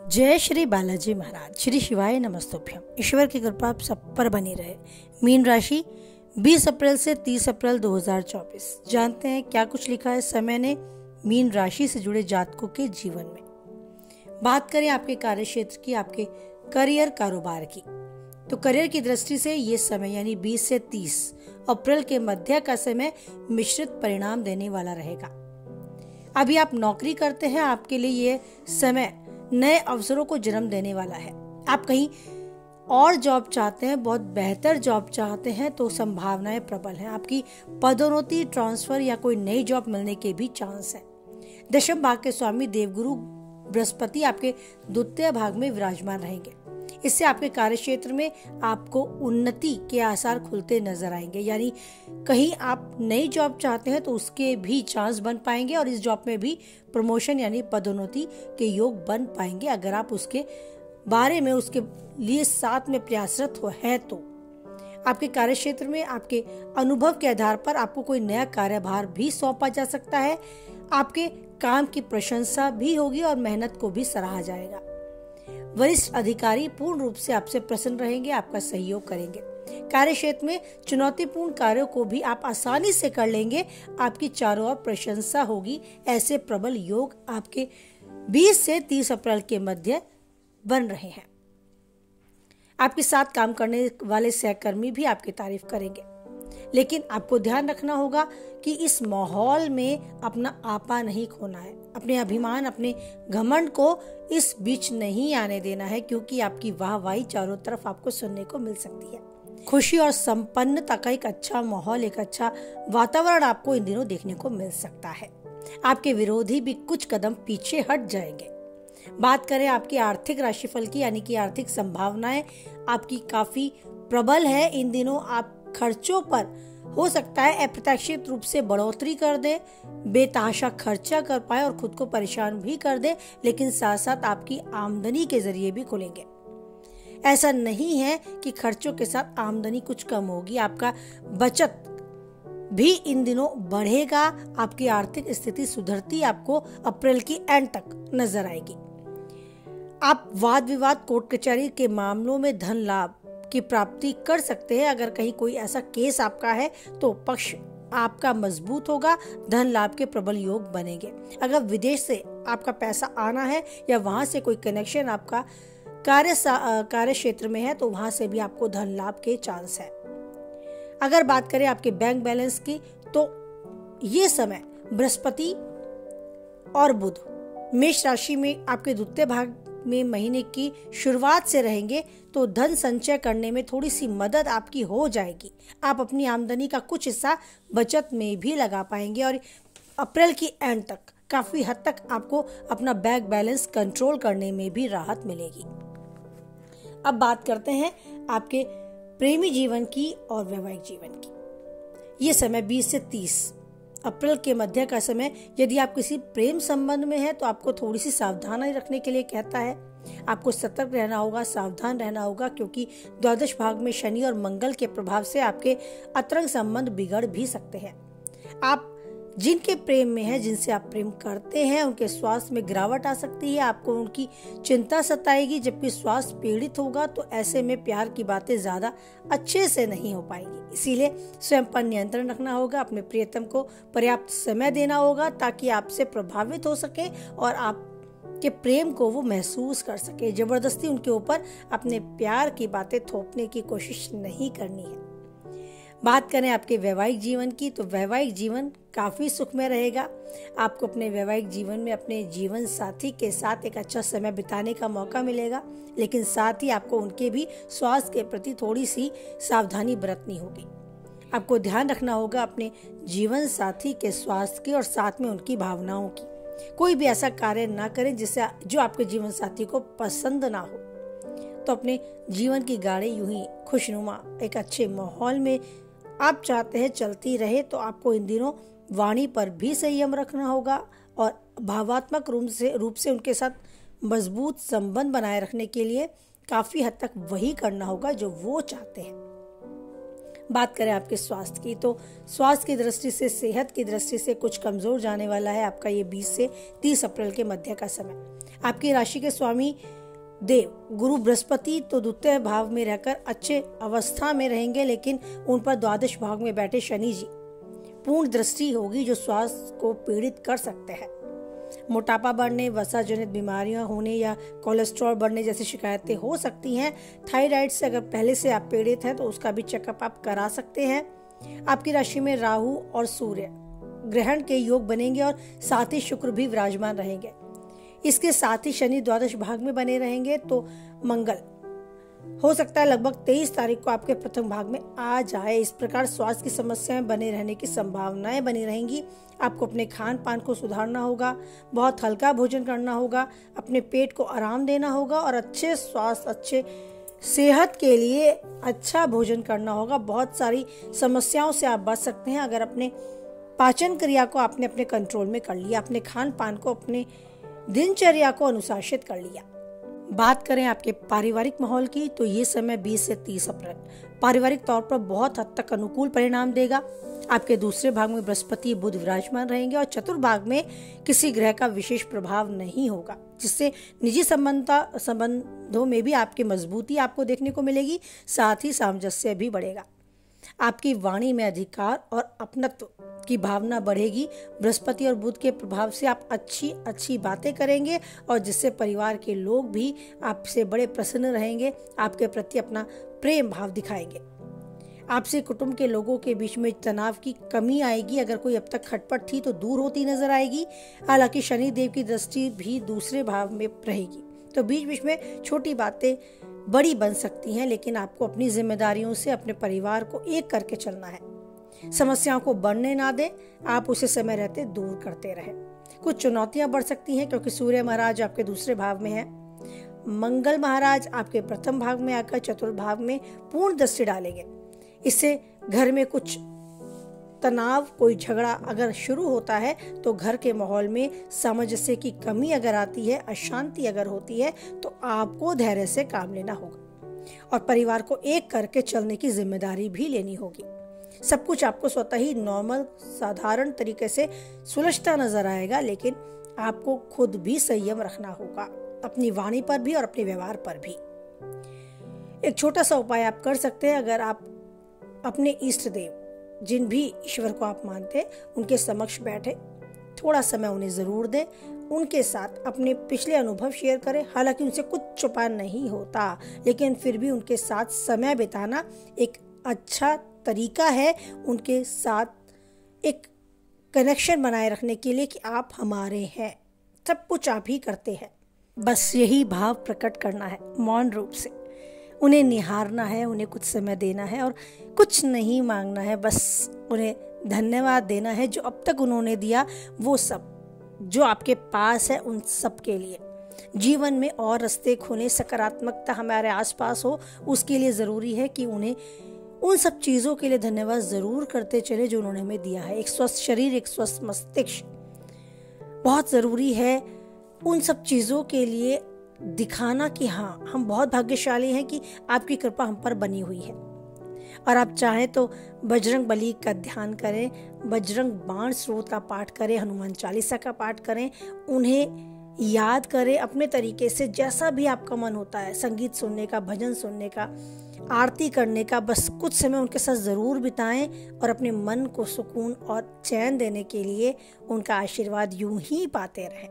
जय श्री बालाजी महाराज। श्री शिवाय नमस्तुभ्यम। ईश्वर की कृपा आप सब पर बनी रहे। मीन राशि 20 अप्रैल से 30 अप्रैल 2024। जानते हैं क्या कुछ लिखा है समय ने मीन राशि से जुड़े जातकों के जीवन में। बात करें आपके कार्य क्षेत्र की, आपके करियर कारोबार की, तो करियर की दृष्टि से ये समय यानी 20 से 30 अप्रैल के मध्य का समय मिश्रित परिणाम देने वाला रहेगा। अभी आप नौकरी करते हैं, आपके लिए ये समय नए अवसरों को जन्म देने वाला है। आप कहीं और जॉब चाहते हैं, बहुत बेहतर जॉब चाहते हैं, तो संभावनाएं प्रबल हैं। आपकी पदोन्नति, ट्रांसफर या कोई नई जॉब मिलने के भी चांस है। दशम भाग के स्वामी देवगुरु बृहस्पति आपके द्वितीय भाग में विराजमान रहेंगे। इससे आपके कार्य क्षेत्र में आपको उन्नति के आसार खुलते नजर आएंगे। यानी कहीं आप नई जॉब चाहते हैं तो उसके भी चांस बन पाएंगे और इस जॉब में भी प्रमोशन यानी पदोन्नति के योग बन पाएंगे अगर आप उसके बारे में उसके लिए साथ में प्रयासरत है तो। आपके कार्य क्षेत्र में आपके अनुभव के आधार पर आपको कोई नया कार्यभार भी सौंपा जा सकता है। आपके काम की प्रशंसा भी होगी और मेहनत को भी सराहा जाएगा। वरिष्ठ अधिकारी पूर्ण रूप से आपसे प्रसन्न रहेंगे, आपका सहयोग करेंगे। कार्य क्षेत्र में चुनौतीपूर्ण कार्यों को भी आप आसानी से कर लेंगे। आपकी चारों ओर प्रशंसा होगी। ऐसे प्रबल योग आपके 20 से 30 अप्रैल के मध्य बन रहे हैं। आपके साथ काम करने वाले सहकर्मी भी आपकी तारीफ करेंगे, लेकिन आपको ध्यान रखना होगा कि इस माहौल में अपना आपा नहीं खोना है। अपने अभिमान, अपने घमंड को इस बीच नहीं आने देना है, क्योंकि आपकी वाहवाही चारों तरफ आपको सुनने को मिल सकती है। खुशी और संपन्नता का एक अच्छा माहौल, एक अच्छा वातावरण आपको इन दिनों देखने को मिल सकता है। आपके विरोधी भी कुछ कदम पीछे हट जाएंगे। बात करें आपकी आर्थिक राशिफल की, यानी कि आर्थिक संभावनाएं आपकी काफी प्रबल है। इन दिनों आप खर्चों पर हो सकता है अप्रत्याशित रूप से बढ़ोतरी कर दे, बेतहाशा खर्चा कर पाए और खुद को परेशान भी कर दे, लेकिन साथ साथ आपकी आमदनी के जरिए भी खुलेंगे। ऐसा नहीं है कि खर्चों के साथ आमदनी कुछ कम होगी। आपका बचत भी इन दिनों बढ़ेगा। आपकी आर्थिक स्थिति सुधरती आपको अप्रैल की एंड तक नजर आएगी। आप वाद विवाद, कोर्ट कचहरी के मामलों में धन लाभ की प्राप्ति कर सकते हैं। अगर कहीं कोई ऐसा केस आपका है तो पक्ष आपका मजबूत होगा, धन लाभ के प्रबल योग बनेंगे। अगर विदेश से आपका पैसा आना है या वहां से कोई कनेक्शन आपका कार्य क्षेत्र में है तो वहां से भी आपको धन लाभ के चांस है। अगर बात करें आपके बैंक बैलेंस की, तो ये समय बृहस्पति और बुध मेष राशि में आपके द्वितीय भाग में महीने की शुरुआत से रहेंगे, तो धन संचय करने में थोड़ी सी मदद आपकी हो जाएगी। आप अपनी आमदनी का कुछ हिस्सा बचत में भी लगा पाएंगे और अप्रैल की एंड तक काफी हद तक आपको अपना बैंक बैलेंस कंट्रोल करने में भी राहत मिलेगी। अब बात करते हैं आपके प्रेमी जीवन की और वैवाहिक जीवन की। ये समय 20 से 30 अप्रैल के मध्य का समय, यदि आप किसी प्रेम संबंध में हैं तो आपको थोड़ी सी सावधानी रखने के लिए कहता है। आपको सतर्क रहना होगा, सावधान रहना होगा, क्योंकि द्वादश भाग में शनि और मंगल के प्रभाव से आपके अंतरंग संबंध बिगड़ भी सकते हैं। आप जिनके प्रेम में हैं, जिनसे आप प्रेम करते हैं, उनके स्वास्थ्य में गिरावट आ सकती है। आपको उनकी चिंता सताएगी, जबकि स्वास्थ्य पीड़ित होगा तो ऐसे में प्यार की बातें ज्यादा अच्छे से नहीं हो पाएंगी। इसीलिए स्वयं पर नियंत्रण रखना होगा। अपने प्रियतम को पर्याप्त समय देना होगा ताकि आपसे प्रभावित हो सके और आपके प्रेम को वो महसूस कर सके। जबरदस्ती उनके ऊपर अपने प्यार की बातें थोपने की कोशिश नहीं करनी है। बात करें आपके वैवाहिक जीवन की, तो वैवाहिक जीवन काफी सुखमय रहेगा। आपको अपने वैवाहिक जीवन में अपने जीवन साथी के साथ एक अच्छा समय बिताने का मौका मिलेगा, लेकिन साथ ही आपको उनके भी स्वास्थ्य के प्रति थोड़ी सी सावधानी बरतनी होगी। आपको ध्यान रखना होगा अपने जीवन साथी के स्वास्थ्य की और साथ में उनकी भावनाओं की। कोई भी ऐसा कार्य ना करें जिससे जो आपके जीवन साथी को पसंद ना हो। तो अपने जीवन की गाड़ी यूं ही खुशनुमा एक अच्छे माहौल में आप चाहते हैं चलती रहे, तो आपको इन दिनों वाणी पर भी संयम रखना होगा और भावात्मक रूप से उनके साथ मजबूत संबंध बनाए रखने के लिए काफी हद तक वही करना होगा जो वो चाहते हैं। बात करें आपके स्वास्थ्य की, तो स्वास्थ्य की दृष्टि से, सेहत की दृष्टि से कुछ कमजोर जाने वाला है आपका ये 20 से 30 अप्रैल के मध्य का समय। आपकी राशि के स्वामी देव गुरु बृहस्पति तो द्वितीय भाव में रहकर अच्छे अवस्था में रहेंगे, लेकिन उन पर द्वादश भाव में बैठे शनि जी पूर्ण दृष्टि होगी जो स्वास्थ्य को पीड़ित कर सकते हैं। मोटापा बढ़ने, वसा जनित बीमारियां होने या कोलेस्ट्रॉल बढ़ने जैसी शिकायतें हो सकती हैं। थायराइड से अगर पहले से आप पीड़ित हैं तो उसका भी चेकअप आप करा सकते हैं। आपकी राशि में राहु और सूर्य ग्रहण के योग बनेंगे और साथ ही शुक्र भी विराजमान रहेंगे। इसके साथ ही शनि द्वादश भाग में बने रहेंगे, तो मंगल हो सकता है लगभग 23 तारीख को आपके प्रथम भाग में आ जाए। इस प्रकार स्वास्थ्य की समस्याएं बने रहने की संभावनाएं बनी रहेंगी। आपको अपने खान पान को सुधारना होगा, बहुत हल्का भोजन करना होगा, अपने पेट को आराम देना होगा और अच्छे स्वास्थ्य, अच्छे सेहत के लिए अच्छा भोजन करना होगा। बहुत सारी समस्याओं से आप बच सकते हैं अगर अपने पाचन क्रिया को आपने अपने कंट्रोल में कर लिया, अपने खान पान को, अपने दिनचर्या को अनुशासित कर लिया। बात करें आपके पारिवारिक माहौल की, तो ये समय 20 से 30 अप्रैल पारिवारिक तौर पर बहुत हद तक अनुकूल परिणाम देगा। आपके दूसरे भाग में बृहस्पति बुध विराजमान रहेंगे और चतुर्भाग में किसी ग्रह का विशेष प्रभाव नहीं होगा, जिससे निजी संबंधों में भी आपकी मजबूती आपको देखने को मिलेगी, साथ ही सामंजस्य भी बढ़ेगा। आपकी वाणी में अधिकार और अपनत्व की भावना बढ़ेगी। बृहस्पति और बुध के प्रभाव से आप अच्छी बातें करेंगे और जिससे परिवार के लोग भी आपसे बड़े प्रसन्न रहेंगे, आपके प्रति अपना प्रेम भाव दिखाएंगे। आपसे कुटुंब के लोगों के बीच में तनाव की कमी आएगी। अगर कोई अब तक खटपट थी तो दूर होती नजर आएगी। हालांकि शनि देव की दृष्टि भी दूसरे भाव में रहेगी, तो बीच बीच में छोटी बातें बड़ी बन सकती हैं, लेकिन आपको अपनी जिम्मेदारियों से अपने परिवार को एक करके चलना है। समस्याओं को बढ़ने ना दें, आप उसे समय रहते दूर करते रहें। कुछ चुनौतियां बढ़ सकती हैं क्योंकि सूर्य महाराज आपके दूसरे भाव में है। मंगल महाराज आपके प्रथम भाव में आकर चतुर्भाव में पूर्ण दृष्टि डालेंगे। इससे घर में कुछ तनाव, कोई झगड़ा अगर शुरू होता है तो घर के माहौल में सामंजस्य की कमी अगर आती है, अशांति अगर होती है, तो आपको धैर्य से काम लेना होगा और परिवार को एक करके चलने की जिम्मेदारी भी लेनी होगी। सब कुछ आपको स्वतः ही नॉर्मल, साधारण तरीके से सुलझता नजर आएगा, लेकिन आपको खुद भी संयम रखना होगा, अपनी वाणी पर भी और अपने व्यवहार पर भी। एक छोटा सा उपाय आप कर सकते हैं। अगर आप अपने इष्ट देव, जिन भी ईश्वर को आप मानते हैं, उनके समक्ष बैठे थोड़ा समय उन्हें जरूर दें, उनके साथ अपने पिछले अनुभव शेयर करें। हालांकि उनसे कुछ छुपा नहीं होता, लेकिन फिर भी उनके साथ समय बिताना एक अच्छा तरीका है उनके साथ एक कनेक्शन बनाए रखने के लिए कि आप हमारे हैं, सब कुछ आप ही करते हैं। बस यही भाव प्रकट करना है, मौन रूप से उन्हें निहारना है, उन्हें कुछ समय देना है और कुछ नहीं मांगना है, बस उन्हें धन्यवाद देना है जो अब तक उन्होंने दिया, वो सब जो आपके पास है उन सब के लिए। जीवन में और रास्ते खुले, सकारात्मकता हमारे आसपास हो, उसके लिए ज़रूरी है कि उन्हें उन सब चीज़ों के लिए धन्यवाद ज़रूर करते चले जो उन्होंने हमें दिया है। एक स्वस्थ शरीर, एक स्वस्थ मस्तिष्क बहुत ज़रूरी है। उन सब चीज़ों के लिए दिखाना कि हाँ, हम बहुत भाग्यशाली हैं कि आपकी कृपा हम पर बनी हुई है। और आप चाहें तो बजरंग बली का ध्यान करें, बजरंग बाण स्रोत का पाठ करें, हनुमान चालीसा का पाठ करें, उन्हें याद करें अपने तरीके से, जैसा भी आपका मन होता है, संगीत सुनने का, भजन सुनने का, आरती करने का, बस कुछ समय उनके साथ ज़रूर बिताएं और अपने मन को सुकून और चैन देने के लिए उनका आशीर्वाद यूं ही पाते रहें।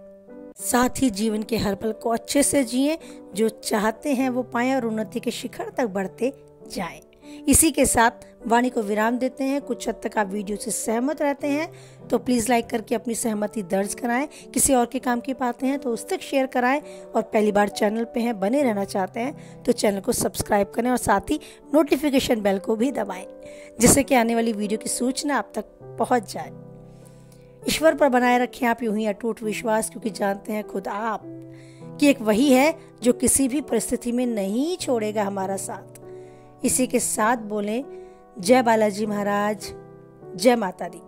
साथ ही जीवन के हर पल को अच्छे से जिएं, जो चाहते हैं वो पाएं और उन्नति के शिखर तक बढ़ते जाएं। इसी के साथ वाणी को विराम देते हैं। कुछ हद तक आप वीडियो से सहमत रहते हैं तो प्लीज़ लाइक करके अपनी सहमति दर्ज कराएं। किसी और के काम की पाते हैं तो उस तक शेयर कराएं और पहली बार चैनल पे हैं, बने रहना चाहते हैं तो चैनल को सब्सक्राइब करें और साथ ही नोटिफिकेशन बेल को भी दबाएं, जिससे कि आने वाली वीडियो की सूचना आप तक पहुँच जाए। ईश्वर पर बनाए रखें आप यूं ही अटूट विश्वास, क्योंकि जानते हैं खुद आप कि एक वही है जो किसी भी परिस्थिति में नहीं छोड़ेगा हमारा साथ। इसी के साथ बोलें जय बालाजी महाराज, जय माता दी।